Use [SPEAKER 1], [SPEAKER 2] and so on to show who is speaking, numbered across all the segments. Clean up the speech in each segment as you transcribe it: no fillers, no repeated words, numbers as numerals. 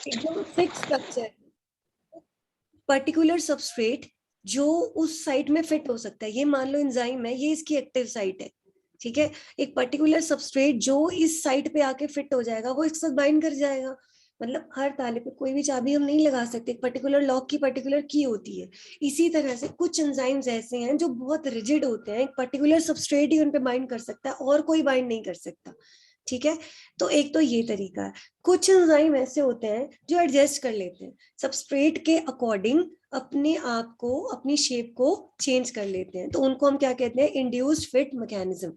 [SPEAKER 1] एकदम fix structure, particular substrate जो उस साइट में फिट हो सकता है। ये मान लो एंजाइम है, ये इसकी एक्टिव साइट है, ठीक है। एक पर्टिकुलर सबस्ट्रेट जो इस साइट पे आके फिट हो जाएगा वो इसके साथ बाइंड कर जाएगा। मतलब हर ताले पे कोई भी चाबी हम नहीं लगा सकते, एक पर्टिकुलर लॉक की पर्टिकुलर की होती है। इसी तरह से कुछ एंजाइम्स ऐसे हैं जो बहुत रिजिड होते हैं, एक पर्टिकुलर सबस्ट्रेट ही उन पे बाइंड कर सकता है और कोई बाइंड नहीं कर सकता, ठीक है। तो एक तो ये तरीका है। कुछ एंजाइम ऐसे होते हैं जो एडजस्ट कर लेते हैं सबस्ट्रेट के अकॉर्डिंग, अपने आप को, अपनी शेप को चेंज कर लेते हैं, तो उनको हम क्या कहते हैं, इंड्यूस्ड फिट मैकेनिज्म।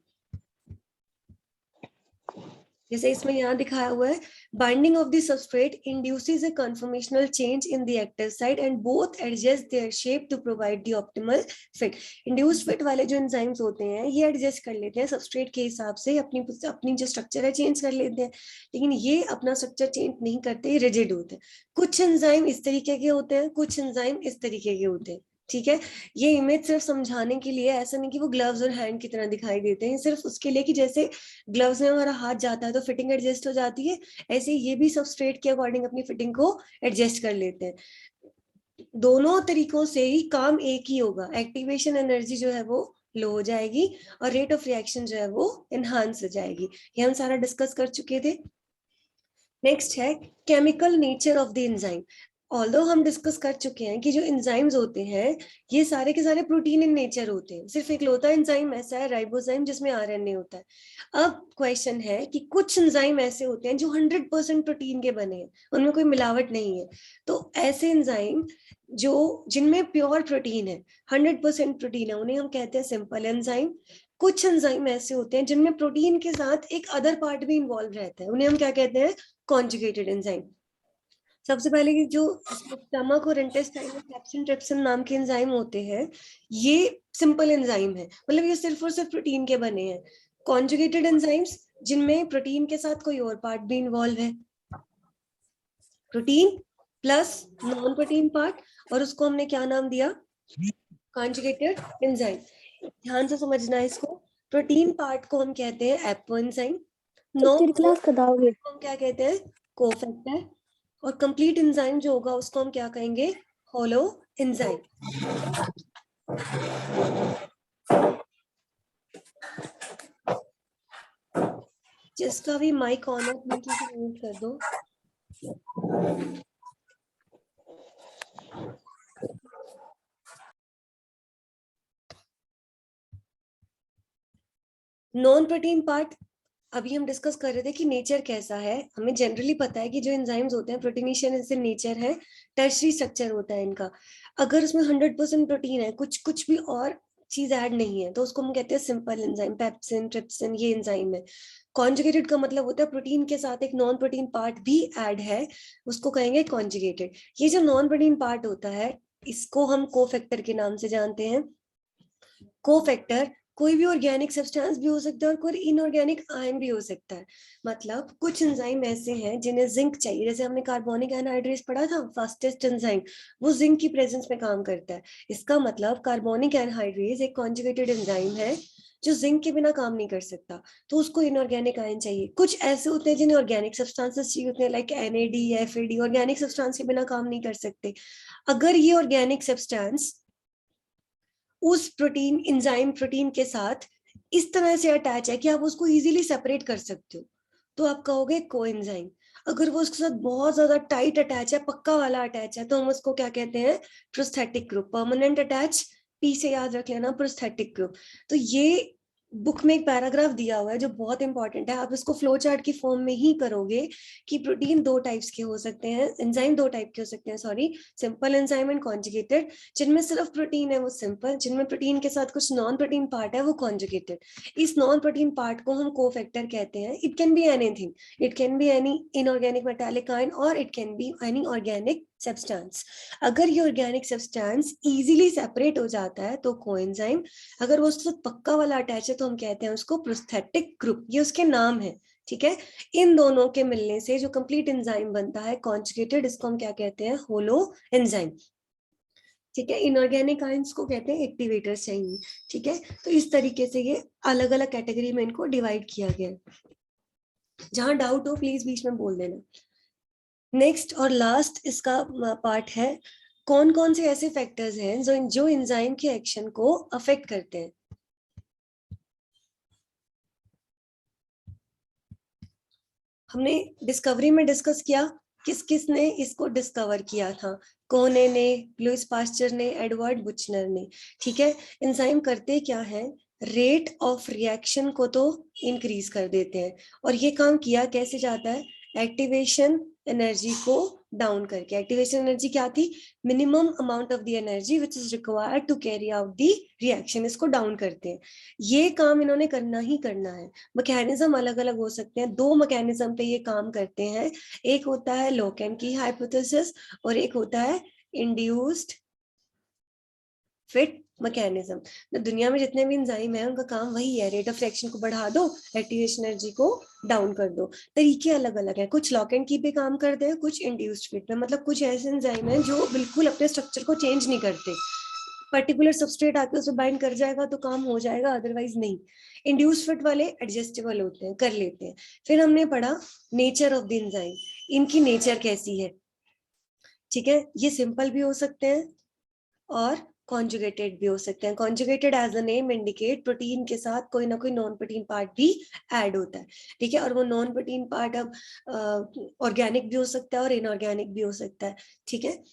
[SPEAKER 1] जैसे इसमें यहाँ दिखाया हुआ है, binding of the substrate induces a conformational change in the active site and both adjust their shape to provide the optimal fit. Induced fit वाले जो एंजाइम्स होते हैं ये एडजस्ट कर लेते हैं सबस्ट्रेट के हिसाब से, अपनी अपनी जो स्ट्रक्चर है चेंज कर लेते हैं, लेकिन ये अपना स्ट्रक्चर चेंज नहीं करते, रिजिड होते हैं। कुछ एंजाइम इस तरीके के होते हैं, कुछ एंजाइम इस तरीके के होते हैं, ठीक है। ये इमेज सिर्फ समझाने के लिए, ऐसा नहीं कि वो ग्लव्स और हैंड की तरह दिखाई देते हैं, सिर्फ उसके लिए कि जैसे ग्लव्स में हमारा हाथ जाता है तो फिटिंग एडजस्ट हो जाती है, ऐसे ये भी सबस्ट्रेट के अकॉर्डिंग अपनी फिटिंग को एडजस्ट कर लेते हैं। दोनों तरीकों से ही काम एक ही होगा, एक्टिवेशन एनर्जी जो है वो लो हो जाएगी और रेट ऑफ रिएक्शन जो है वो एनहांस हो जाएगी। ये हम सारा डिस्कस कर चुके थे। नेक्स्ट है chemical nature of the enzyme. Although हम डिस्कस कर चुके हैं कि जो एंजाइम्स होते हैं ये सारे के सारे प्रोटीन इन नेचर होते हैं, सिर्फ इकलौता एंजाइम ऐसा है राइबोजाइम जिसमें आरएनए होता है। अब क्वेश्चन है कि कुछ एंजाइम ऐसे होते हैं जो 100% प्रोटीन के बने हैं, उनमें कोई मिलावट नहीं है। तो ऐसे एंजाइम जो जिनमें प्योर प्रोटीन है, 100% प्रोटीन है, उन्हें हम कहते हैं सिंपल एंजाइम। कुछ एंजाइम ऐसे होते हैं जिनमें प्रोटीन के साथ एक अदर पार्ट भी इन्वॉल्व रहता है, उन्हें हम क्या कहते हैं, कॉन्जुगेटेड एंजाइम। सबसे पहले कि जो स्टमक और इंटेस्टाइन में पेप्सिन ट्रिप्सिन नाम के एंजाइम होते हैं, ये सिंपल एंजाइम है, मतलब ये सिर्फ और सिर्फ प्रोटीन के बने हैं। कॉन्जुगेटेड एंजाइम्स जिनमें प्रोटीन के साथ कोई और पार्ट भी इन्वॉल्व है, protein plus non protein part, और उसको हमने क्या नाम दिया, कॉन्जुगेटेड एंजाइम। ध्यान से समझना है इसको। प्रोटीन पार्ट को हम कहते हैं एपो एंजाइम, नॉन
[SPEAKER 2] क्लास बताओगे?
[SPEAKER 1] को हम क्या कहते हैं, कोफैक्टर, और कंप्लीट एंजाइम जो होगा उसको हम क्या कहेंगे, होलो एंजाइम। जिसका भी माइक ऑन है प्लीज उसे म्यूट कर दो। नॉन प्रोटीन पार्ट अभी हम डिस्कस कर रहे थे कि नेचर कैसा है। हमें जनरली पता है कि जो एंजाइम्स होते हैं प्रोटीनेशियन से नेचर है, टर्शरी स्ट्रक्चर होता है इनका। अगर उसमें 100% प्रोटीन है, कुछ कुछ भी और चीज ऐड नहीं है, तो उसको हम कहते हैं सिंपल एंजाइम, पेप्सिन ट्रिप्सिन ये एंजाइम है। कॉन्जुगेटेड का मतलब होता है प्रोटीन के साथ एक नॉन प्रोटीन पार्ट भी ऐड है, उसको कहेंगे कॉन्जुगेटेड। ये जो नॉन प्रोटीन पार्ट होता है इसको हम कोफैक्टर के नाम से जानते हैं। कोफैक्टर कोई भी ऑर्गेनिक सब्सटेंस भी हो सकता है और कोई इनऑर्गेनिक आयन भी हो सकता है। मतलब कुछ एंजाइम ऐसे हैं जिन्हें जिंक चाहिए, जैसे हमने कार्बोनिक एनहाइड्रेस पढ़ा था, फास्टेस्ट एंजाइम, वो जिंक की प्रेजेंस में काम करता है। इसका मतलब कार्बोनिक एनहाइड्रेस एक कॉन्जुगेटेड एंजाइम है जो जिंक के बिना काम नहीं कर सकता, तो उसको इनऑर्गेनिक आयन चाहिए। कुछ ऐसे होते हैं जिन्हें ऑर्गेनिक सब्सटेंसेस चाहिए होते हैं, like NAD, FAD, organic substance के बिना काम नहीं कर सकते। अगर ये ऑर्गेनिक सब्सटेंस उस प्रोटीन एंजाइम प्रोटीन के साथ इस तरह से अटैच है कि आप उसको इजीली सेपरेट कर सकते हो, तो आप कहोगे कोएंजाइम। अगर वो उसके साथ बहुत ज्यादा टाइट अटैच है, पक्का वाला अटैच है, तो हम उसको क्या कहते हैं, prosthetic group. Permanent attach, P से याद रख लेना, प्रोस्थेटिक ग्रुप। तो ये बुक में एक पैराग्राफ दिया हुआ है जो बहुत इंपॉर्टेंट है, आप इसको फ्लो चार्ट की फॉर्म में ही करोगे कि प्रोटीन दो टाइप्स के हो सकते हैं, एंजाइम दो टाइप के हो सकते हैं, sorry, simple enzyme and conjugated. जिनमें सिर्फ प्रोटीन है वो सिंपल, जिनमें प्रोटीन के साथ कुछ नॉन प्रोटीन पार्ट है वो कॉन्जुगेटेड। इस नॉन प्रोटीन पार्ट को हम कोफैक्टर कहते हैं। It can be anything, it can be any inorganic metallic ion और it can be any organic substance. अगर ये ऑर्गेनिक सब्सटेंस इजीली सेपरेट हो जाता है तो कोएंजाइम, अगर वो उसके साथ पक्का वाला अटैच है तो हम कहते हैं उसको प्रोस्थेटिक ग्रुप, ये उसके नाम है, ठीक है। इन दोनों के मिलने से जो कंप्लीट एंजाइम बनता है कॉन्जुगेटेड, इसको हम क्या कहते हैं, होलो एंजाइम, ठीक है। इनऑर्गेनिक आयंस को कहते हैं एक्टिवेटर्स चाहिए, ठीक है। तो इस तरीके से ये अलग अलग कैटेगरी में इनको डिवाइड किया गया है। जहां डाउट हो प्लीज बीच में बोल देना। नेक्स्ट और लास्ट इसका पार्ट है, कौन कौन से ऐसे फैक्टर्स हैं जो एंजाइम के एक्शन को अफेक्ट करते हैं। हमने डिस्कवरी में डिस्कस किया, किस किस ने इसको डिस्कवर किया था, कोने ने, लुइस पास्चर ने, एडवर्ड बुचनर ने। ठीक है, एंजाइम करते क्या है, रेट ऑफ रिएक्शन को तो इंक्रीज कर देते हैं, और ये काम किया कैसे जाता है, एक्टिवेशन एनर्जी को डाउन करके। एक्टिवेशन एनर्जी क्या थी, minimum amount of the energy which is required to carry out the reaction, इसको डाउन करते हैं। ये काम इन्होंने करना ही करना है। मैकेनिज्म अलग अलग हो सकते हैं, दो मैकेनिज्म पे ये काम करते हैं, एक होता है लोकेन की हाइपोथेसिस और एक होता है इंड्यूस्ड फिट मैकेनिज्म। तो दुनिया में जितने भी एंजाइम है उनका काम वही है, रेट ऑफ रिएक्शन को बढ़ा दो, एक्टिवेशन एनर्जी को डाउन कर दो। तरीके अलग अलग है, कुछ लॉक एंड की पे काम करते हैं, कुछ इंड्यूस्ड फिट पे, मतलब कुछ ऐसे एंजाइम है जो बिल्कुल अपने स्ट्रक्चर को चेंज नहीं करते, पर्टिकुलर सबस्ट्रेट आके उसे बाइंड कर जाएगा तो काम हो जाएगा, अदरवाइज नहीं। इंड्यूस फिट वाले एडजस्टेबल होते हैं, कर लेते हैं। फिर हमने पढ़ा नेचर ऑफ द एंजाइम, इनकी नेचर कैसी है। ठीक है, ये सिंपल भी हो सकते हैं और कॉन्जुगेटेड भी हो सकते हैं। Conjugated as the name indicate, protein के साथ कोई ना कोई नॉन प्रोटीन पार्ट भी ऐड होता है। ठीक है, और वो नॉन प्रोटीन पार्ट अब ऑर्गेनिक भी हो सकता है और इनऑर्गेनिक भी हो सकता है। ठीक है,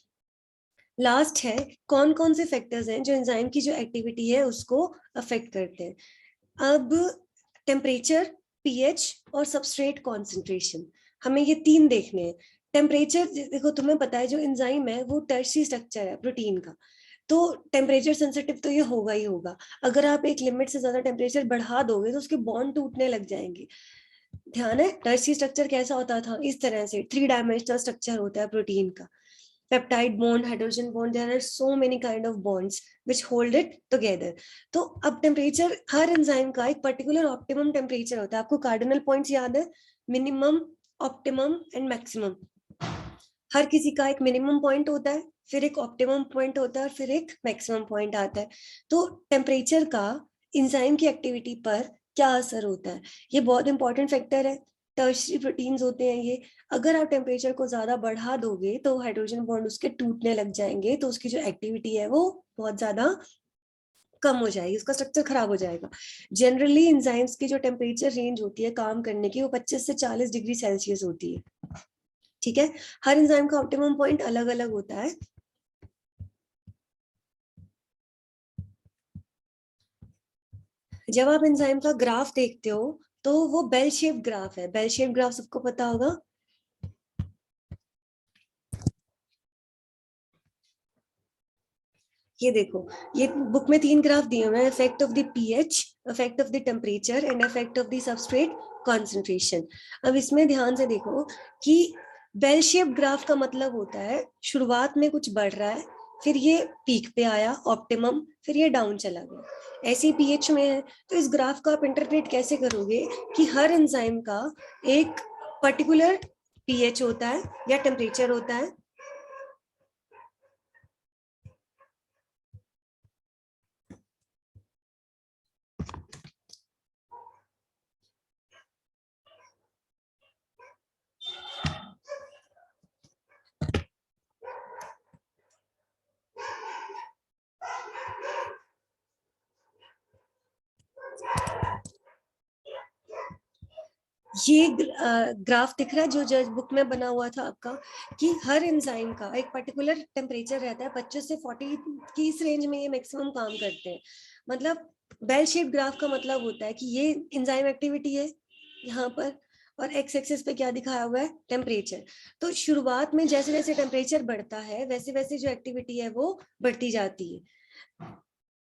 [SPEAKER 1] लास्ट है कौन कौन से फैक्टर्स हैं जो एंजाइम की जो एक्टिविटी है उसको अफेक्ट करते हैं। अब टेम्परेचर, पीएच और सबस्ट्रेट कॉन्सेंट्रेशन, हमें ये तीन देखने हैं। टेम्परेचर देखो, तुम्हें पता है जो एंजाइम है वो टर्शियरी स्ट्रक्चर है प्रोटीन का, तो टेम्परेचर सेंसिटिव तो ये होगा ही होगा। अगर आप एक लिमिट से ज्यादा टेम्परेचर बढ़ा दोगे तो उसके बॉन्ड टूटने लग जाएंगे। ध्यान है, टर्शियरी स्ट्रक्चर कैसा होता था, इस तरह से 3 डायमेंशनल स्ट्रक्चर होता है प्रोटीन का। Peptide bond, hydrogen bond, there are so many kind of bonds which hold it together. तो अब टेम्परेचर, हर एंजाइम का एक पर्टिकुलर ऑप्टिमम टेम्परेचर होता है। आपको कार्डिनल पॉइंट्स याद है, मिनिमम, ऑप्टिमम एंड मैक्सिमम। हर किसी का एक मिनिमम पॉइंट होता है, फिर एक ऑप्टिमम पॉइंट होता है और फिर एक मैक्सिमम पॉइंट आता है। तो टेम्परेचर का एंजाइम की एक्टिविटी पर क्या असर होता है, ये बहुत इंपॉर्टेंट फैक्टर है। टर्शियरी प्रोटीन्स होते हैं ये, अगर आप टेम्परेचर को ज्यादा बढ़ा दोगे तो हाइड्रोजन बॉन्ड उसके टूटने लग जाएंगे, तो उसकी जो एक्टिविटी है वो बहुत ज्यादा कम हो जाएगी, उसका स्ट्रक्चर खराब हो जाएगा। जनरली एंजाइम्स की जो टेम्परेचर रेंज होती है काम करने की वो 25 से 40 डिग्री सेल्सियस होती है। ठीक है, हर एंजाइम का ऑप्टिमम पॉइंट अलग अलग होता है। जब आप एंजाइम का ग्राफ देखते हो तो वो बेल शेप ग्राफ है, बेल शेप ग्राफ सबको पता होगा। ये देखो, ये बुक में 3 ग्राफ दिए हुए हैं, effect of the pH, effect of the temperature and effect of the substrate concentration. अब इसमें ध्यान से देखो कि बेल शेप ग्राफ का मतलब होता है शुरुआत में कुछ बढ़ रहा है, फिर ये पीक पे आया ऑप्टिमम, फिर ये डाउन चला गया। ऐसे पीएच में है, तो इस ग्राफ का आप इंटरप्रेट कैसे करोगे कि हर एंजाइम का एक पर्टिकुलर पीएच होता है या टेम्परेचर होता है। ये ग्राफ दिख रहा है जो जज बुक में बना हुआ था आपका, कि हर एंजाइम का एक पर्टिकुलर टेम्परेचर रहता है, 25 से 40 की इस रेंज में ये मैक्सिमम काम करते हैं। मतलब बेल शेप ग्राफ का मतलब होता है कि ये एंजाइम एक्टिविटी है यहाँ पर, और एक्स एक्सिस पे क्या दिखाया हुआ है, टेम्परेचर। तो शुरुआत में जैसे जैसे टेम्परेचर बढ़ता है वैसे वैसे जो एक्टिविटी है वो बढ़ती जाती है।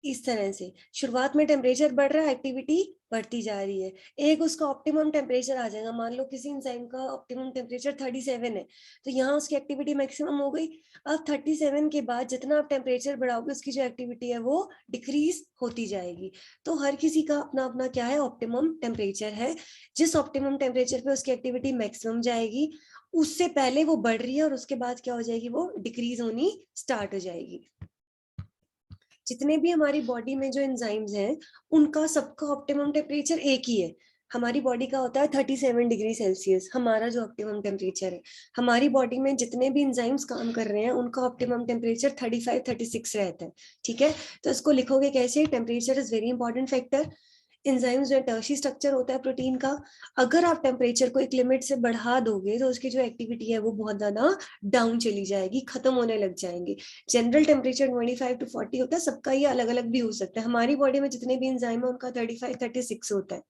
[SPEAKER 1] इस तरह से शुरुआत में टेम्परेचर बढ़ रहा है, एक्टिविटी बढ़ती जा रही है, एक उसका ऑप्टिमम टेम्परेचर आ जाएगा। मान लो किसी एंजाइम का ऑप्टिमम टेम्परेचर 37 है, तो यहाँ उसकी एक्टिविटी मैक्सिमम हो गई। अब 37 के बाद जितना आप टेम्परेचर बढ़ाओगे उसकी जो एक्टिविटी है वो डिक्रीज होती जाएगी। तो हर किसी का अपना अपना क्या है, ऑप्टिमम टेम्परेचर है। जिस ऑप्टिमम टेम्परेचर पे उसकी एक्टिविटी मैक्सिमम जाएगी, उससे पहले वो बढ़ रही है और उसके बाद क्या हो जाएगी, वो डिक्रीज होनी स्टार्ट हो जाएगी। जितने भी हमारी बॉडी में जो एंजाइम्स हैं उनका सबका ऑप्टिमम टेम्परेचर एक ही है। हमारी बॉडी का होता है 37 डिग्री सेल्सियस, हमारा जो ऑप्टिमम टेम्परेचर है। हमारी बॉडी में जितने भी एंजाइम्स काम कर रहे हैं उनका ऑप्टिमम टेम्परेचर 35-36 रहता है। ठीक है, तो इसको लिखोगे कैसे? Temperature is very important factor. Enzymes जो टर्शी स्ट्रक्चर होता है प्रोटीन का, अगर आप टेम्परेचर को एक लिमिट से बढ़ा दोगे तो उसकी जो एक्टिविटी है वो बहुत ज्यादा डाउन चली जाएगी, खत्म होने लग जाएंगे। जनरल टेम्परेचर 25 to 40 होता है, सबका ये अलग अलग भी हो सकता है। हमारी बॉडी में जितने भी एंजाइम है उनका 35-36 होता है।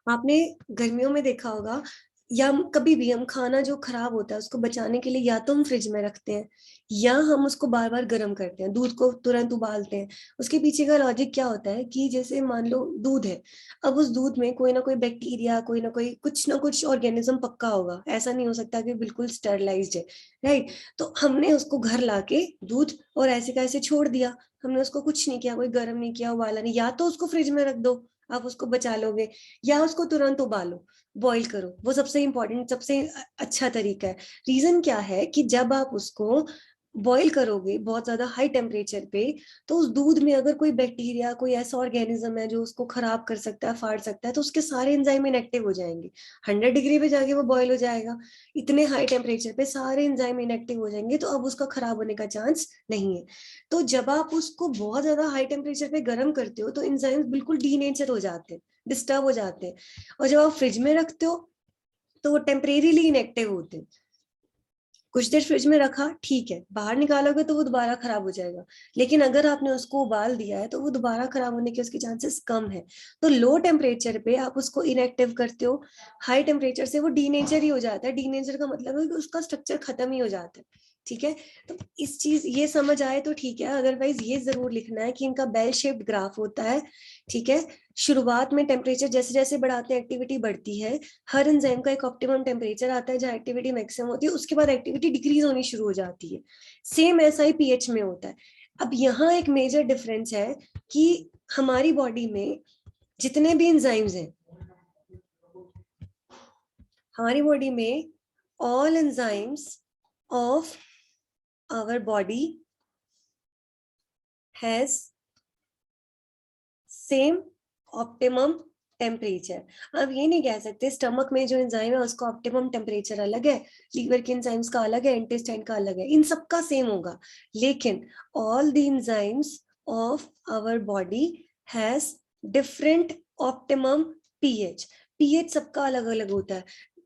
[SPEAKER 1] आपने गर्मियों में देखा होगा, या कभी भी हम खाना जो खराब होता है उसको बचाने के लिए या तो हम फ्रिज में रखते हैं या हम उसको बार बार गर्म करते हैं, दूध को तुरंत उबालते हैं। उसके पीछे का लॉजिक क्या होता है कि जैसे मान लो दूध है, अब उस दूध में कोई ना कोई बैक्टीरिया, कोई ना कुछ ऑर्गेनिज्म पक्का होगा, ऐसा नहीं हो सकता कि बिल्कुल स्टरलाइज्ड है, राइट। तो हमने उसको घर लाके दूध और ऐसे का ऐसे छोड़ दिया, हमने उसको कुछ नहीं किया, कोई गर्म नहीं किया, उबाला नहीं। या तो उसको फ्रिज में रख दो, आप उसको बचा लोगे, या उसको तुरंत उबालो, बॉईल करो, वो सबसे इंपॉर्टेंट, सबसे अच्छा तरीका है। रीजन क्या है कि जब आप उसको बॉईल करोगे बहुत ज्यादा हाई टेम्परेचर पे, तो उस दूध में अगर कोई बैक्टीरिया, कोई ऐसा ऑर्गेनिज्म है जो उसको खराब कर सकता है, फाड़ सकता है, तो उसके सारे एंजाइम इनएक्टिव हो जाएंगे। 100 डिग्री पे जाके वो बॉईल हो जाएगा, इतने हाई टेम्परेचर पे सारे एंजाइम इनएक्टिव हो जाएंगे, तो अब उसका खराब होने का चांस नहीं है। तो जब आप उसको बहुत ज्यादा हाई टेम्परेचर पे गर्म करते हो तो एंजाइम्स बिल्कुल डीनेचर हो जाते हैं, डिस्टर्ब हो जाते हैं। और जब आप फ्रिज में रखते हो तो वो टेम्परेरीली इनएक्टिव होते हैं। कुछ देर फ्रिज में रखा, ठीक है, बाहर निकालोगे तो वो दोबारा खराब हो जाएगा, लेकिन अगर आपने उसको उबाल दिया है तो वो दोबारा खराब होने के उसके चांसेस कम है। तो लो टेम्परेचर पे आप उसको इनएक्टिव करते हो, हाई टेम्परेचर से वो डीनेचर ही हो जाता है। डीनेचर का मतलब है कि उसका स्ट्रक्चर खत्म ही हो जाता है। ठीक है, तो इस चीज ये समझ आए तो ठीक है, अदरवाइज ये जरूर लिखना है कि इनका बेल शेप्ड ग्राफ होता है। ठीक है, शुरुआत में टेम्परेचर जैसे जैसे बढ़ाते हैं एक्टिविटी बढ़ती है, हर एंजाइम का एक ऑप्टिमम टेम्परेचर आता है जहाँ एक्टिविटी मैक्सिमम होती है, उसके बाद एक्टिविटी डिक्रीज होनी शुरू हो जाती है। सेम ऐसा ही पीएच में होता है। अब यहाँ एक मेजर डिफरेंस है कि हमारी बॉडी में जितने भी एंजाइम्स हैं, हमारी बॉडी में all enzymes of our body has same optimum temperature. अब ये नहीं कह सकते स्टमक में जो एंजाइम है उसका ऑप्टिमम टेम्परेचर अलग है, लीवर के एंजाइम्स का अलग है, इंटेस्टाइन का अलग है, इन सबका सेम होगा। लेकिन all the enzymes of our body has different optimum pH. PH सबका अलग अलग होता है।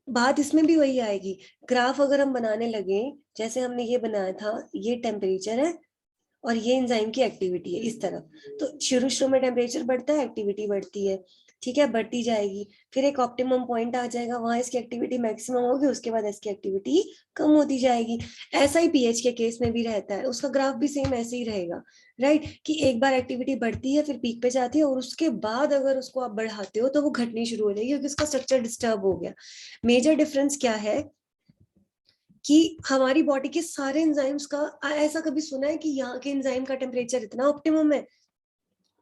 [SPEAKER 1] बात इसमें भी वही आएगी, ग्राफ अगर हम बनाने लगे, जैसे हमने ये बनाया था, ये टेम्परेचर है और ये एंजाइम की एक्टिविटी है इस तरफ, तो शुरू शुरू में टेम्परेचर बढ़ता है, एक्टिविटी बढ़ती है, ठीक है, बढ़ती जाएगी, फिर एक ऑप्टिमम पॉइंट आ जाएगा, वहां इसकी एक्टिविटी मैक्सिमम होगी, उसके बाद इसकी एक्टिविटी कम होती जाएगी। ऐसा ही पीएच के केस में भी रहता है, उसका ग्राफ भी सेम ऐसे ही रहेगा, राइट, कि एक बार एक्टिविटी बढ़ती है, फिर पीक पे जाती है, और उसके बाद अगर उसको आप बढ़ाते हो तो वो घटनी शुरू हो जाएगी क्योंकि उसका स्ट्रक्चर डिस्टर्ब हो गया। मेजर डिफरेंस क्या है कि हमारी बॉडी के सारे एंजाइम्स का, ऐसा कभी सुना है कि यहाँ के एंजाइम का टेम्परेचर इतना ऑप्टिमम है,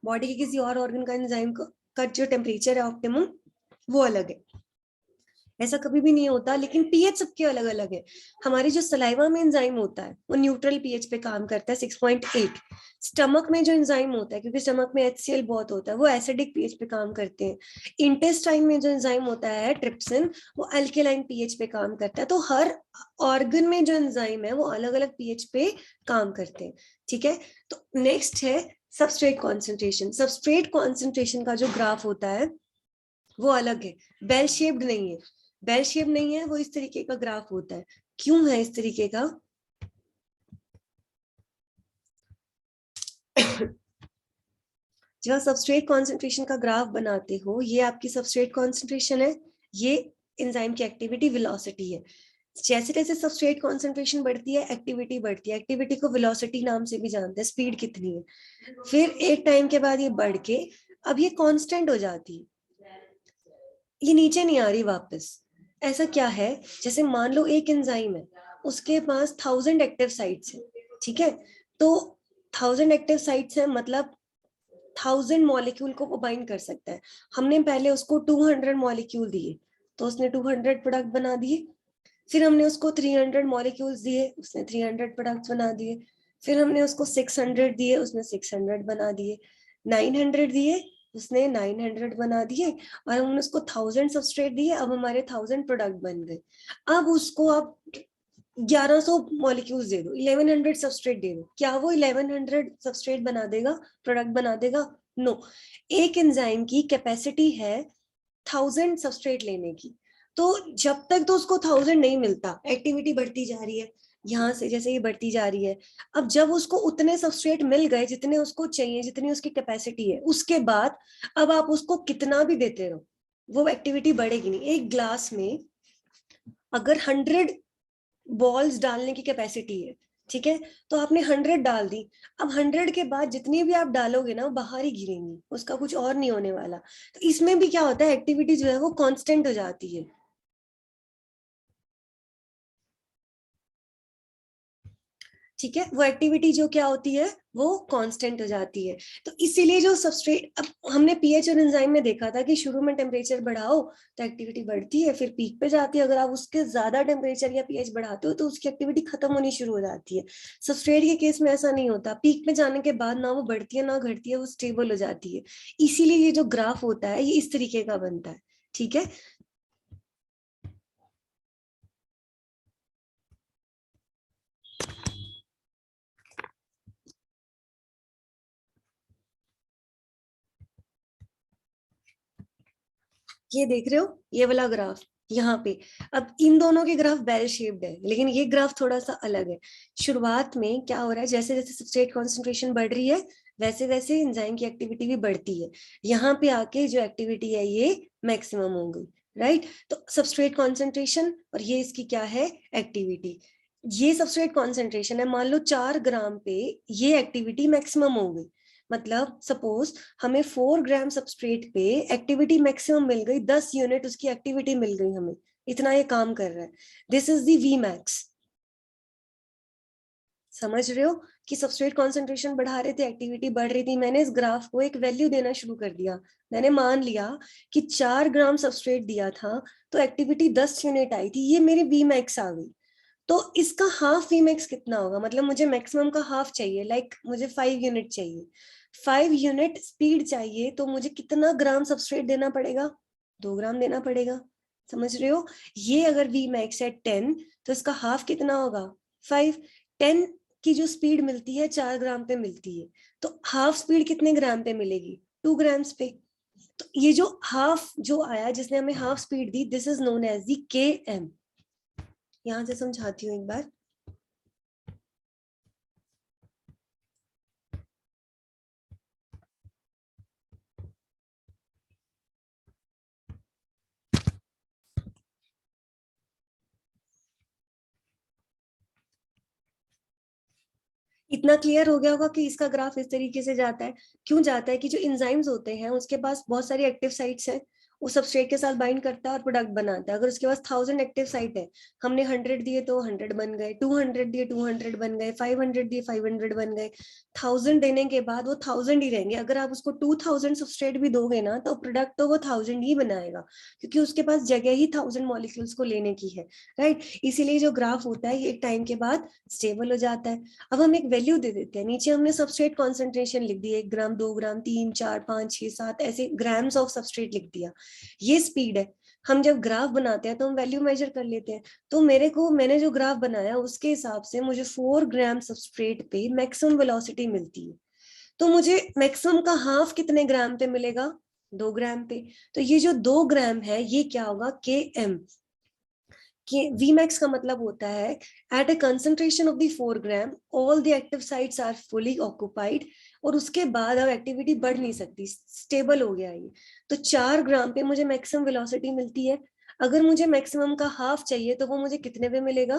[SPEAKER 1] बॉडी के किसी और ऑर्गन का एंजाइम का जो टेम्परेचर है ऑप्टिमम वो अलग है? ऐसा कभी भी नहीं होता। लेकिन पीएच सबके अलग अलग है। हमारी जो सलाइवा में एंजाइम होता है वो न्यूट्रल पीएच पे काम करता है 6.8। स्टमक में जो एंजाइम होता है, क्योंकि स्टमक में HCl बहुत होता है, वो एसिडिक पीएच पे काम करते हैं। इंटेस्टाइन में जो एंजाइम होता है ट्रिप्सिन, वो अल्केलाइन पीएच पे काम करता है। तो हर ऑर्गन में जो एंजाइम है वो अलग अलग पीएच पे काम करते हैं। ठीक है, तो नेक्स्ट है सबस्ट्रेट कॉन्सेंट्रेशन। सबस्ट्रेट कॉन्सेंट्रेशन का जो ग्राफ होता है वो अलग है, बेल शेप्ड नहीं है। बेल शेप नहीं है, वो इस तरीके का ग्राफ होता है। क्यों है इस तरीके का? जब सबस्ट्रेट कॉन्सेंट्रेशन का ग्राफ बनाते हो, ये आपकी सबस्ट्रेट कॉन्सेंट्रेशन है, ये एंजाइम की एक्टिविटी वेलोसिटी है। जैसे जैसे सबस्ट्रेट कॉन्सेंट्रेशन बढ़ती है एक्टिविटी बढ़ती है। एक्टिविटी को वेलोसिटी नाम से भी जानते हैं, स्पीड कितनी है। फिर एक टाइम के बाद ये बढ़ के अब ये कांस्टेंट हो जाती है, ये नीचे नहीं आ रही वापस। ऐसा क्या है, जैसे मान लो एक एंजाइम है, उसके पास 1000 एक्टिव साइट्स है, ठीक है, तो 1000 एक्टिव साइट्स है, मतलब 1000 मॉलिक्यूल को वो बाइंड कर सकता है। हमने पहले उसको 200 मॉलिक्यूल दिए तो उसने 200 प्रोडक्ट बना दिए। फिर हमने उसको 300 मॉलिक्यूल्स दिए, उसने 300 प्रोडक्ट्स बना दिए। फिर हमने उसको 600 दिए, उसने 600 बना दिए। 900 दिए, उसने 900 बना दिए और हमने उसको 1000 सबस्ट्रेट दिए, अब हमारे 1000 प्रोडक्ट बन गए। अब उसको आप 1100 मॉलिक्यूल्स दे दो, 1100 सबस्ट्रेट दे दो, क्या वो 1100 सबस्ट्रेट बना देगा, प्रोडक्ट बना देगा? नो। एक एंजाइम की कैपेसिटी है 1000 सबस्ट्रेट लेने की, तो जब तक तो उसको 1000 नहीं मिलता, एक्टिविटी बढ़ती जा रही है यहाँ से, जैसे ये बढ़ती जा रही है। अब जब उसको उतने सबस्ट्रेट मिल गए जितने उसको चाहिए, जितनी उसकी कैपेसिटी है, उसके बाद अब आप उसको कितना भी देते रहो, वो एक्टिविटी बढ़ेगी नहीं। एक ग्लास में अगर 100 बॉल्स डालने की कैपेसिटी है, ठीक है, तो आपने 100 डाल दी। अब 100 के बाद जितनी भी आप डालोगे ना, वो बाहर ही गिरेंगी, उसका कुछ और नहीं होने वाला। तो इसमें भी क्या होता है, एक्टिविटी जो है वो कांस्टेंट हो जाती है। ठीक है, वो एक्टिविटी जो क्या होती है वो कांस्टेंट हो जाती है। तो इसीलिए जो सबस्ट्रेट, अब हमने पीएच और एंजाइम में देखा था कि शुरू में टेम्परेचर बढ़ाओ तो एक्टिविटी बढ़ती है, फिर पीक पे जाती है। अगर आप उसके ज्यादा टेम्परेचर या पीएच बढ़ाते हो तो उसकी एक्टिविटी खत्म होनी शुरू हो जाती है। सबस्ट्रेट के केस में ऐसा नहीं होता, पीक पे जाने के बाद ना वो बढ़ती है ना घटती है, वो स्टेबल हो जाती है। इसीलिए ये जो ग्राफ होता है ये इस तरीके का बनता है। ठीक है, ये देख रहे हो ये वाला ग्राफ यहाँ पे। अब इन दोनों के ग्राफ बेल शेप्ड है, लेकिन ये ग्राफ थोड़ा सा अलग है। शुरुआत में क्या हो रहा है, जैसे जैसे सबस्ट्रेट कॉन्सेंट्रेशन बढ़ रही है वैसे वैसे एंजाइम की एक्टिविटी भी बढ़ती है। यहाँ पे आके जो एक्टिविटी है ये मैक्सिमम हो गई, राइट। तो सबस्ट्रेट कॉन्सेंट्रेशन और ये इसकी क्या है, एक्टिविटी। ये सबस्ट्रेट कॉन्सेंट्रेशन है, मान लो 4 ग्राम पे ये एक्टिविटी मैक्सिमम हो गई। मतलब सपोज हमें 4 ग्राम सबस्ट्रेट पे एक्टिविटी मैक्सिमम मिल गई, 10 यूनिट उसकी एक्टिविटी मिल गई हमें, इतना ये काम कर रहा है। This is the V max. समझ रहे हो कि सबस्ट्रेट कॉन्सेंट्रेशन बढ़ा रहे थे, एक्टिविटी बढ़ रही थी, मैंने इस ग्राफ को एक वैल्यू देना शुरू कर दिया। मैंने मान लिया कि 4 ग्राम सबस्ट्रेट दिया था तो एक्टिविटी 10 यूनिट आई थी, ये मेरी वी मैक्स आ गई। तो इसका हाफ वी मैक्स कितना होगा, मतलब मुझे मैक्सिमम का हाफ चाहिए, लाइक मुझे 5 यूनिट चाहिए। 5 यूनिट स्पीड चाहिए तो मुझे कितना ग्राम सबस्ट्रेट देना पड़ेगा, 2 ग्राम देना पड़ेगा। समझ रहे हो, ये अगर वी मैक्स है 10 तो इसका हाफ कितना होगा 5। 10 की जो स्पीड मिलती है 4 ग्राम पे मिलती है, तो हाफ स्पीड कितने ग्राम पे मिलेगी, 2 ग्राम्स पे। तो ये जो हाफ जो आया जिसने हमें हाफ स्पीड दी, this is known as the K M. यहां से समझाती हूँ एक बार। इतना क्लियर हो गया होगा कि इसका ग्राफ इस तरीके से जाता है। क्यों जाता है कि जो इंजाइम्स होते हैं उसके पास बहुत सारी एक्टिव साइट्स हैं, वो सबस्ट्रेट के साथ बाइंड करता है और प्रोडक्ट बनाता है। अगर उसके पास 1000 एक्टिव साइट है, हमने 100 दिए तो 100 बन गए, 200 दिए 200 बन गए, 500 दिए 500 बन गए। 1000 देने के बाद वो 1000 ही रहेंगे। अगर आप उसको 2000 सबस्ट्रेट भी दोगे ना तो प्रोडक्ट तो वो 1000 ही बनाएगा, क्योंकि उसके पास जगह ही 1000 मॉलिक्यूल्स को लेने की है, राइट। इसीलिए जो ग्राफ होता है ये एक टाइम के बाद स्टेबल हो जाता है। अब हम एक वैल्यू दे देते हैं, नीचे हमने सबस्ट्रेट कॉन्सेंट्रेशन लिख दिया, 1 ग्राम 2 ग्राम 3 4 5 6 7 ऐसे ग्राम्स ऑफ सबस्ट्रेट लिख दिया। ये स्पीड है। हम जब ग्राफ बनाते हैं तो हम वैल्यू मेजर कर लेते हैं। तो मैंने जो ग्राफ बनाया उसके हिसाब से मुझे 4 ग्राम सबस्ट्रेट पे मैक्सिमम वेलोसिटी मिलती है। तो मुझे मैक्सिमम का हाफ कितने ग्राम पे मिलेगा, 2 ग्राम पे। तो ये जो 2 ग्राम है ये क्या होगा, के एम। कि Vmax का मतलब होता है at a concentration of the 4 gram all the active sites are fully occupied, और उसके बाद अब एक्टिविटी बढ़ नहीं सकती, स्टेबल हो गया ये। तो 4 ग्राम पे मुझे मैक्सिमम वेलोसिटी मिलती है। अगर मुझे मैक्सिमम का हाफ चाहिए तो वो मुझे कितने पे मिलेगा,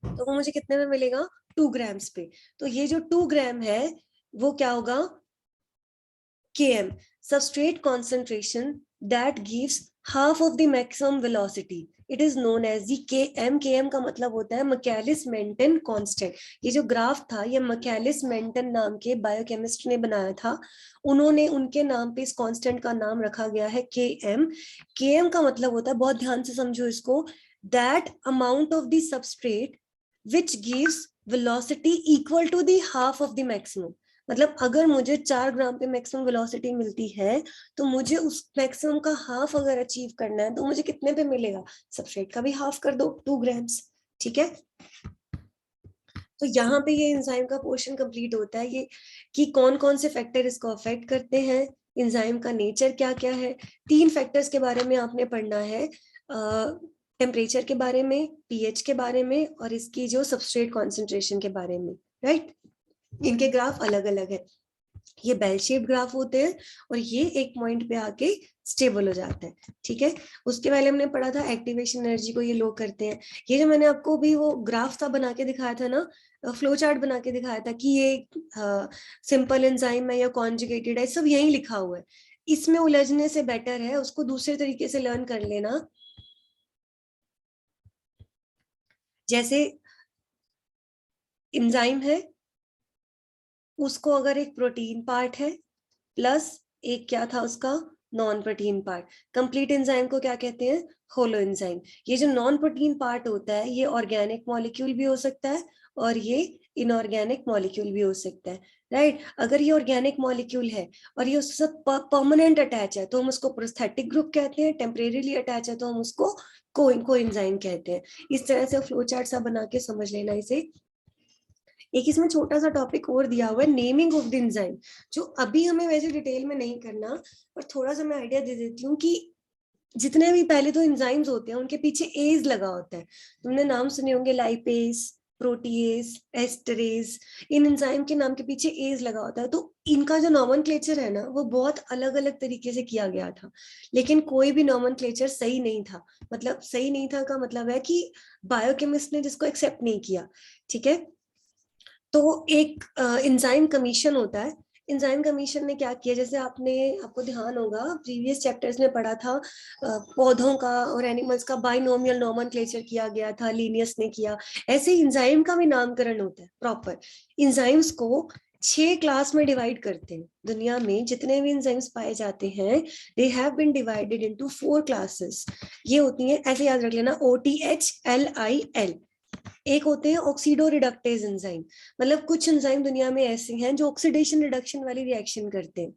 [SPEAKER 1] तो वो मुझे कितने में मिलेगा, 2 ग्राम्स पे। तो ये जो 2 ग्राम है वो क्या होगा, km, substrate concentration that gives half of the maximum velocity. It is known as the km. km का मतलब होता है मैकेलिस मेंटन कांस्टेंट। ये जो ग्राफ था ये मैकेलिस मेंटन नाम के बायोकेमिस्ट ने बनाया था। उन्होंने उनके नाम पे इस कांस्टेंट का नाम रखा गया है km। km का मतलब होता है, बहुत ध्यान से समझो इसको, that amount of the substrate which gives velocity equal to the half of the maximum. मतलब अगर मुझे 4 ग्राम पे मैक्सिमम वेलोसिटी मिलती है तो मुझे उस मैक्सिमम का हाफ अगर अचीव करना है तो मुझे कितने पे मिलेगा, सबस्ट्रेट का भी हाफ कर दो, 2 ग्राम्स। ठीक है, तो यहाँ पे ये एंजाइम का पोर्शन कंप्लीट होता है, ये कि कौन कौन से फैक्टर इसको अफेक्ट करते हैं, एंजाइम का नेचर क्या क्या है। 3 फैक्टर्स के बारे में आपने पढ़ना है, टेम्परेचर के बारे में, पीएच के बारे में, और इसकी जो सबस्ट्रेट कॉन्सेंट्रेशन के बारे में, राइट। इनके ग्राफ अलग अलग है, ये बेल शेप ग्राफ होते हैं और ये एक पॉइंट पे आके स्टेबल हो जाता है। ठीक है, उसके पहले हमने पढ़ा था एक्टिवेशन एनर्जी को ये लो करते हैं। ये जो मैंने आपको भी वो ग्राफ सा बना के दिखाया था ना, फ्लो चार्ट बना के दिखाया था कि ये सिंपल एंजाइम है या कॉन्जुगेटेड है, सब यही लिखा हुआ है। इसमें उलझने से बेटर है उसको दूसरे तरीके से लर्न कर लेना। जैसे एंजाइम है, उसको अगर एक प्रोटीन पार्ट है प्लस एक क्या था उसका non protein part, complete enzyme को क्या कहते हैं, होलो एंजाइम। ये जो नॉन प्रोटीन पार्ट होता है ये ऑर्गेनिक मॉलिक्यूल भी हो सकता है और ये इनऑर्गेनिक मॉलिक्यूल भी हो सकता है, राइट। अगर ये ऑर्गेनिक मॉलिक्यूल है और ये उससे परमानेंट अटैच है तो हम उसको प्रोस्थेटिक ग्रुप कहते हैं, टेम्परेरीली अटैच है तो हम उसको कोएंजाइम कहते हैं। इस तरह से फ्लो चार्ट सा बना के समझ लेना इसे। एक इसमें छोटा सा टॉपिक और दिया हुआ है, नेमिंग ऑफ द एंजाइम, जो अभी हमें वैसे डिटेल में नहीं करना, पर थोड़ा सा मैं आइडिया दे देती हूँ कि जितने भी पहले तो एंजाइम्स होते हैं उनके पीछे एज लगा होता है। तुमने नाम सुने होंगे, लाइपेज, प्रोटीएज, एस्टरेज, इन एंजाइम के नाम के पीछे एज लगा होता है। तो इनका जो नॉमेनक्लेचर है ना वो बहुत अलग अलग तरीके से किया गया था, लेकिन कोई भी नॉमेनक्लेचर सही नहीं था। मतलब सही नहीं था का मतलब है कि बायोकेमिस्ट ने जिसको एक्सेप्ट नहीं किया। ठीक है, तो एक एंजाइम कमीशन होता है। एंजाइम कमीशन ने क्या किया, जैसे आपको ध्यान होगा प्रीवियस चैप्टर्स में पढ़ा था, पौधों का और एनिमल्स का बाइनोमियल नोमेनक्लेचर किया गया था, लिनियस ने किया। ऐसे एंजाइम का भी नामकरण होता है प्रॉपर। एंजाइम्स को 6 क्लास में डिवाइड करते हैं। दुनिया में जितने भी एंजाइम्स पाए जाते हैं they have been divided into 4 classes. ये होती हैं, ऐसे याद रख लेना, OTHLIL। एक होते हैं ऑक्सीडो रिडक्टेज एंजाइम, मतलब कुछ एंजाइम दुनिया में ऐसे हैं जो ऑक्सीडेशन रिडक्शन वाली रिएक्शन करते हैं।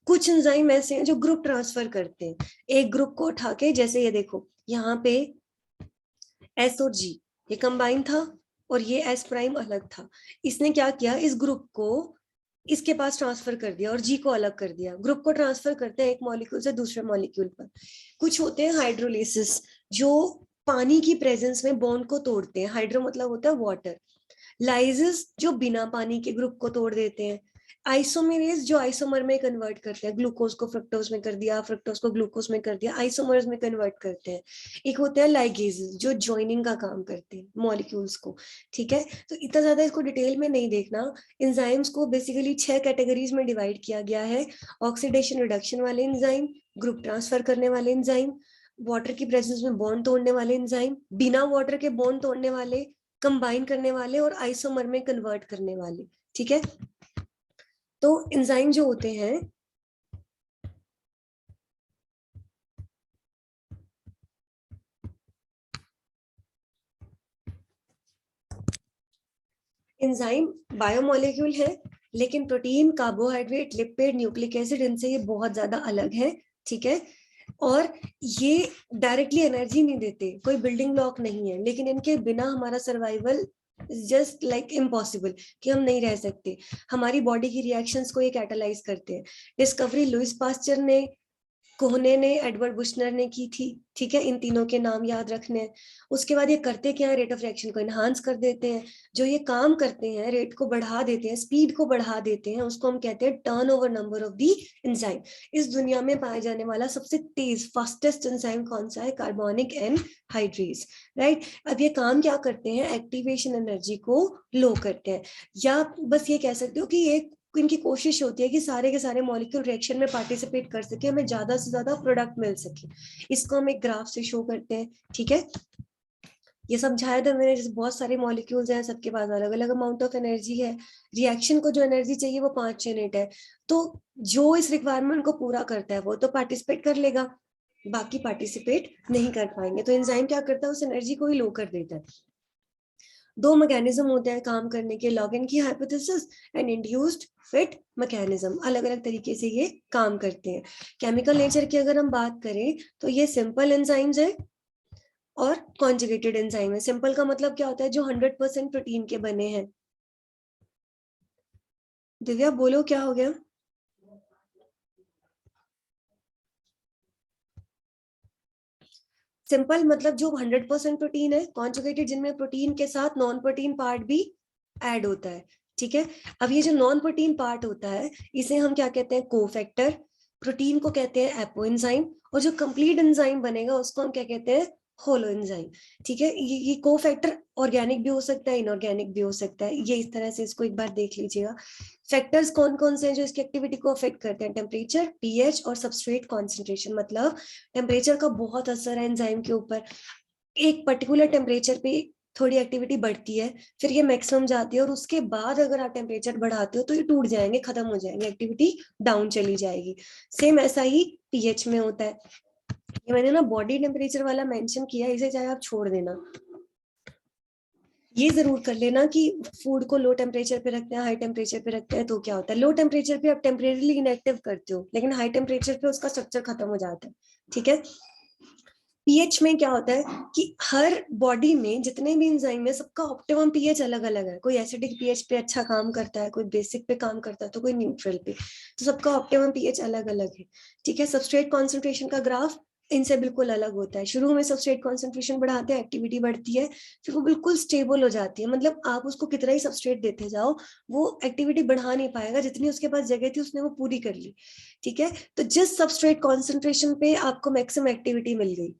[SPEAKER 1] कुछ एंजाइम ऐसे हैं जो ग्रुप ट्रांसफर करते हैं, एक ग्रुप को उठा के, जैसे ये देखो यहाँ पे एस और जी ये कंबाइन था और ये एस प्राइम अलग था। इसने क्या किया, इस ग्रुप को इसके पास ट्रांसफर कर दिया और जी को अलग कर दिया। ग्रुप को ट्रांसफर करते हैं एक मॉलिक्यूल से दूसरे मॉलिक्यूल पर। कुछ होते हैं हाइड्रोलिसिस, जो पानी की प्रेजेंस में बॉन्ड को तोड़ते हैं, हाइड्रो मतलब होता है वाटर। लाइसिस जो बिना पानी के ग्रुप को तोड़ देते हैं। आइसोमेरेज जो आइसोमर में कन्वर्ट करते हैं, ग्लूकोज को फ्रक्टोज में कर दिया, फ्रक्टोज को ग्लूकोज में कर दिया, आइसोमर्स में कन्वर्ट करते हैं। एक होते हैं लाइगेजेस जो ज्वाइनिंग का काम करते हैं मॉलिक्यूल्स को। ठीक है, तो इतना ज्यादा इसको डिटेल में नहीं देखना। एंजाइम्स को बेसिकली 6 कैटेगरीज में डिवाइड किया गया है। ऑक्सीडेशन रिडक्शन वाले एंजाइम, ग्रुप ट्रांसफर करने वाले एंजाइम, वाटर की प्रेजेंस में बॉन्ड तोड़ने वाले एंजाइम, बिना वाटर के बॉन्ड तोड़ने वाले, कंबाइन करने वाले, और आइसोमर में कन्वर्ट करने वाले। ठीक है, तो एंजाइम जो होते हैं एंजाइम बायोमोलिक्यूल है, लेकिन protein, carbohydrate, lipid, nucleic acid, इनसे ये बहुत ज्यादा अलग है। ठीक है, और ये डायरेक्टली एनर्जी नहीं देते, कोई बिल्डिंग ब्लॉक नहीं है, लेकिन इनके बिना हमारा सर्वाइवल जस्ट लाइक इम्पॉसिबल, कि हम नहीं रह सकते। हमारी बॉडी की रिएक्शंस को ये कैटालाइज करते हैं। डिस्कवरी लुइस पास्चर ने, कोहने ने, एडवर्ड बुशनर ने की थी। ठीक है, इन तीनों के नाम याद रखने हैं। उसके बाद ये करते क्या है, रेट ऑफ रिएक्शन को एनहांस कर देते हैं। जो ये काम करते हैं, रेट को बढ़ा देते हैं, स्पीड को बढ़ा देते हैं, उसको हम कहते हैं turn over number of the enzyme. इस दुनिया में पाया जाने वाला सबसे तेज फास्टेस्ट एंजाइम कौन सा है, कार्बोनिक एनहाइड्रेज, राइट। अब ये काम क्या करते हैं, एक्टिवेशन एनर्जी को लो करते हैं। या बस ये कह सकते हो कि एक इनकी कोशिश होती है कि सारे के सारे मॉलिक्यूल रिएक्शन में पार्टिसिपेट कर सके, हमें ज्यादा से ज्यादा प्रोडक्ट मिल सके। इसको हम एक ग्राफ से शो करते हैं। ठीक है, ये समझाया था मैंने, जैसे बहुत सारे मॉलिक्यूल्स हैं, सबके पास अलग अलग अमाउंट ऑफ एनर्जी है। रिएक्शन को जो एनर्जी चाहिए वो 5 यूनिट है। तो जो इस रिक्वायरमेंट को पूरा करता है वो तो पार्टिसिपेट कर लेगा, बाकी पार्टिसिपेट नहीं कर पाएंगे। तो एंजाइम क्या करता है, उस एनर्जी को ही लो कर देता है। दो मैकेनिज्म होते हैं काम करने के, लॉग इन की hypothesis and induced fit mechanism, अलग अलग तरीके से ये काम करते हैं। केमिकल नेचर की अगर हम बात करें तो ये सिंपल एंजाइम्स है और कॉन्जुगेटेड एंजाइम है। सिंपल का मतलब क्या होता है, जो 100% प्रोटीन के बने हैं। दिव्या बोलो क्या हो गया? सिंपल मतलब जो 100% प्रोटीन है, कॉन्जुगेटेड जिनमें प्रोटीन के साथ नॉन प्रोटीन पार्ट भी ऐड होता है। ठीक है, अब ये जो नॉन प्रोटीन पार्ट होता है इसे हम क्या कहते हैं, कोफैक्टर। प्रोटीन को कहते हैं एपो एंजाइम, और जो कंप्लीट एंजाइम बनेगा उसको हम क्या कहते हैं, होलो एंजाइम। ठीक है, ये कोफैक्टर ऑर्गेनिक भी हो सकता है, इनऑर्गेनिक भी हो सकता है। ये इस तरह से इसको एक बार देख लीजिएगा। फैक्टर्स कौन कौन से हैं जो इसकी एक्टिविटी को अफेक्ट करते हैं, टेम्परेचर, पीएच और सबस्ट्रेट कॉन्सेंट्रेशन। मतलब टेम्परेचर का बहुत असर है एंजाइम के ऊपर। एक पर्टिकुलर टेम्परेचर पे थोड़ी एक्टिविटी बढ़ती है, फिर ये मैक्सिमम जाती है, और उसके बाद अगर आप टेम्परेचर बढ़ाते हो तो ये टूट जाएंगे, खत्म हो जाएंगे, एक्टिविटी डाउन चली जाएगी। सेम ऐसा ही पीएच में होता है। ये मैंने ना बॉडी टेम्परेचर वाला मेंशन किया, इसे चाहे आप छोड़ देना। ये जरूर कर लेना कि फूड को लो टेम्परेचर पे रखते हैं, हाई टेम्परेचर पे रखते हैं तो क्या होता है। लो टेम्परेचर पे आप टेम्परेरीली इनएक्टिव करते हो, लेकिन हाई टेम्परेचर पे उसका स्ट्रक्चर खत्म हो जाता है। ठीक है, पीएच में क्या होता है कि हर बॉडी में जितने भी एंजाइम है सबका ऑप्टिमम पीएच अलग अलग है। कोई एसिडिक पीएच पे अच्छा काम करता है, कोई बेसिक पे काम करता है, तो कोई न्यूट्रल पे। तो सबका ऑप्टिमम पीएच अलग अलग है। ठीक है, सबस्ट्रेट कॉन्सेंट्रेशन का ग्राफ इनसे बिल्कुल अलग होता है। शुरू में सबस्ट्रेट कॉन्सेंट्रेशन बढ़ाते हैं, एक्टिविटी बढ़ती है, फिर वो बिल्कुल स्टेबल हो जाती है। मतलब आप उसको कितना ही सबस्ट्रेट देते जाओ, वो एक्टिविटी बढ़ा नहीं पाएगा, जितनी उसके पास जगह थी उसने वो पूरी कर ली। ठीक है, तो जिस सबस्ट्रेट कॉन्सेंट्रेशन पे आपको मैक्सिमम एक्टिविटी मिल गई,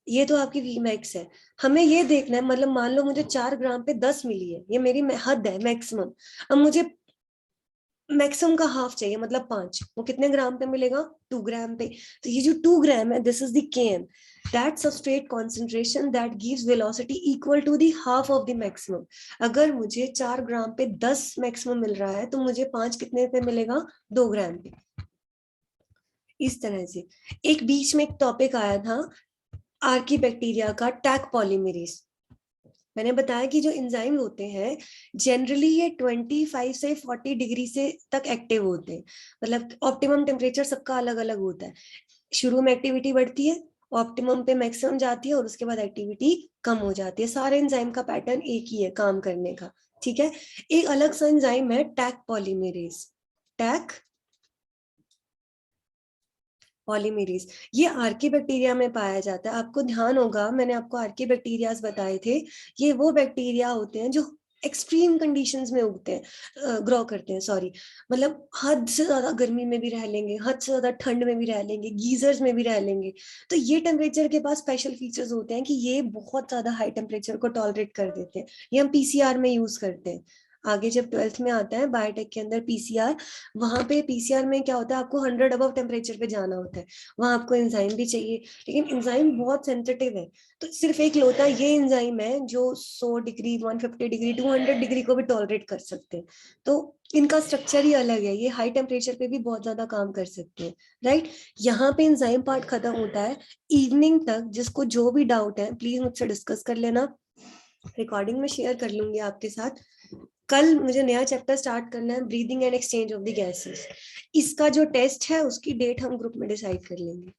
[SPEAKER 1] ये तो आपकी वी मैक्स है। हमें ये देखना है, मतलब मान लो मुझे 4 ग्राम पे 10 मिली है, ये मेरी हद है, मैक्सिमम। अब मुझे मैक्सिमम का हाफ चाहिए, मतलब 5। वो कितने ग्राम पे मिलेगा, 2 ग्राम पे। तो ये जो 2 ग्राम है, this is the Km, that substrate concentration that gives velocity equal to the half of the maximum. अगर मुझे 4 ग्राम पे 10 मैक्सिमम मिल रहा है, तो मुझे 5 कितने पे मिलेगा, 2 ग्राम पे। इस तरह से एक बीच में एक टॉपिक आया था आर्की बैक्टीरिया का, टैक पॉलीमेरेज। मैंने बताया कि जो एंजाइम होते हैं जनरली ये 25 से 40 डिग्री से तक एक्टिव होते हैं। मतलब ऑप्टिमम टेम्परेचर सबका अलग अलग होता है। शुरू में एक्टिविटी बढ़ती है, ऑप्टिमम पे मैक्सिमम जाती है, और उसके बाद एक्टिविटी कम हो जाती है। सारे एंजाइम का पैटर्न एक ही है काम करने का। ठीक है, एक अलग सा एंजाइम है टैक पॉलीमेरेज। टैक पॉलीमेरेज, ये आर्की बैक्टीरिया में पाया जाता है। आपको ध्यान होगा मैंने आपको आर्की बैक्टीरियाज बताए थे। ये वो बैक्टीरिया होते हैं जो एक्सट्रीम कंडीशंस में उगते हैं, ग्रो करते हैं, सॉरी। मतलब हद से ज्यादा गर्मी में भी रह लेंगे, हद से ज्यादा ठंड में भी रह लेंगे, गीजर्स में भी रह लेंगे। तो ये टेम्परेचर के पास स्पेशल फीचर्स होते हैं कि ये बहुत ज्यादा हाई टेम्परेचर को टॉलरेट कर देते हैं। ये हम पीसीआर में यूज करते हैं। आगे जब 12th में आता है बायोटेक के अंदर पीसीआर, वहां पे पीसीआर में क्या होता है, आपको 100 अबव टेम्परेचर पे जाना होता है। वहां आपको एंजाइम भी चाहिए, लेकिन एंजाइम बहुत सेंसिटिव है। तो सिर्फ एक लोटा ये एंजाइम है जो 100 डिग्री, 150 डिग्री, 200 डिग्री को भी टॉलरेट कर सकते हैं। तो इनका स्ट्रक्चर ही अलग है, ये हाई टेम्परेचर पे भी बहुत ज्यादा काम कर सकते हैं। राइट, यहाँ पे एंजाइम पार्ट खत्म होता है। इवनिंग तक जिसको जो भी डाउट है प्लीज मुझसे डिस्कस कर लेना, रिकॉर्डिंग में शेयर कर लूंगी आपके साथ। कल मुझे नया चैप्टर स्टार्ट करना है, breathing and exchange of the gases. इसका जो टेस्ट है उसकी डेट हम ग्रुप में डिसाइड कर लेंगे।